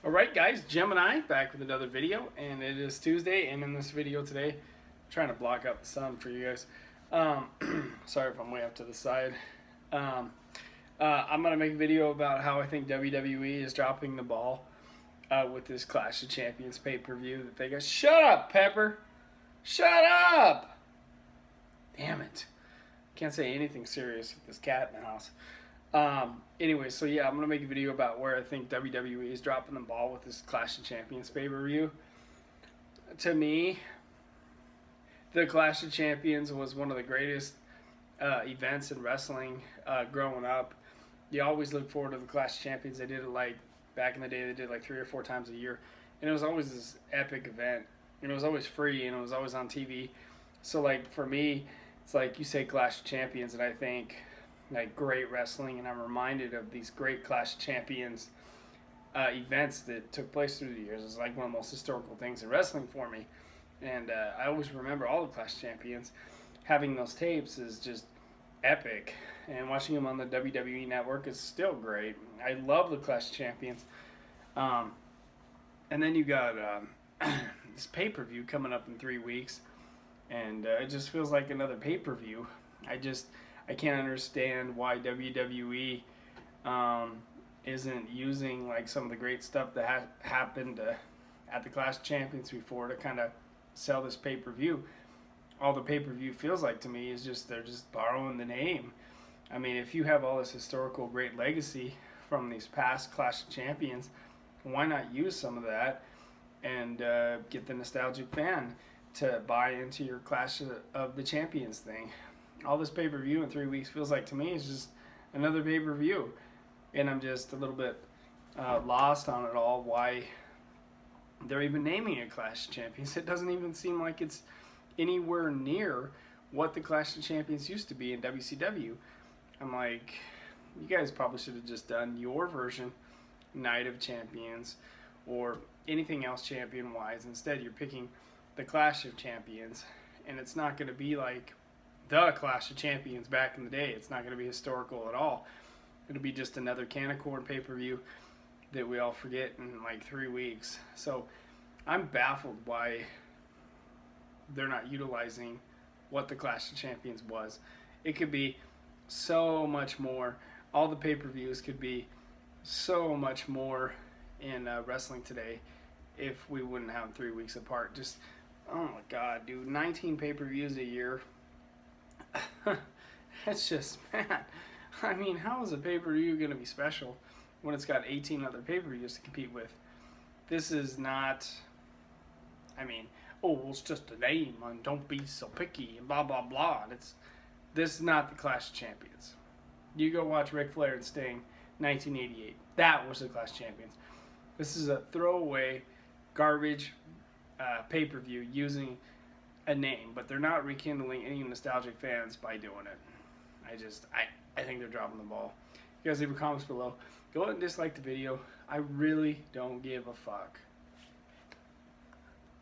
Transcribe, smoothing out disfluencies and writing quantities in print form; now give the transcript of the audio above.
Alright guys, Gemini back with another video, and it is Tuesday, and in this video today, I'm trying to block out the sun for you guys. Sorry if I'm way up to the side. I'm going to make a video about how I think WWE is dropping the ball with this Clash of Champions pay-per-view that they got. Shut up, Pepper! Shut up! Damn it. Can't say anything serious with this cat in the house. Anyway, so yeah, I'm going to make a video about where I think WWE is dropping the ball with this Clash of Champions pay-per-view. To me, the Clash of Champions was one of the greatest events in wrestling growing up. You always look forward to the Clash of Champions. They did it like, back in the day, they did it like 3 or 4 times a year. And it was always this epic event. And it was always free, and it was always on TV. So like, for me, it's like you say Clash of Champions, and I think like great wrestling, and I'm reminded of these great Clash of Champions events that took place through the years. It's like one of the most historical things in wrestling for me, and I always remember all the Clash of Champions. Having those tapes is just epic, and watching them on the WWE network is still great. I love the Clash of Champions. And then you got this pay-per-view coming up in 3 weeks, and it just feels like another pay-per-view. I can't understand why WWE isn't using like some of the great stuff that happened at the Clash of Champions before to kind of sell this pay-per-view. All the pay-per-view feels like to me is just they're just borrowing the name. I mean, if you have all this historical great legacy from these past Clash of Champions, why not use some of that and get the nostalgic fan to buy into your Clash of the Champions thing? All this pay-per-view in 3 weeks feels like to me is just another pay-per-view, and I'm just a little bit lost on it all, why they're even naming it Clash of Champions. It doesn't even seem like it's anywhere near what the Clash of Champions used to be in WCW. I'm like, you guys probably should have just done your version, Night of Champions, or anything else champion-wise. Instead, you're picking the Clash of Champions, and it's not going to be like the Clash of Champions back in the day. It's not going to be historical at all. It'll be just another can of corn pay-per-view that we all forget in like 3 weeks. So I'm baffled why they're not utilizing what the Clash of Champions was. It could be so much more. All the pay-per-views could be so much more in wrestling today if we wouldn't have them 3 weeks apart. Just, oh my God, dude, 19 pay-per-views a year. That's just, man. I mean, how is a pay-per-view going to be special when it's got 18 other pay-per-views to compete with? This is not, I mean, oh, it's just a name, and don't be so picky, and blah, blah, blah. This is not the Clash of Champions. You go watch Ric Flair and Sting, 1988. That was the Clash of Champions. This is a throwaway, garbage pay-per-view using a name, but they're not rekindling any nostalgic fans by doing it. I think they're dropping the ball. You guys leave your comments below. Go ahead and dislike the video. I really don't give a fuck.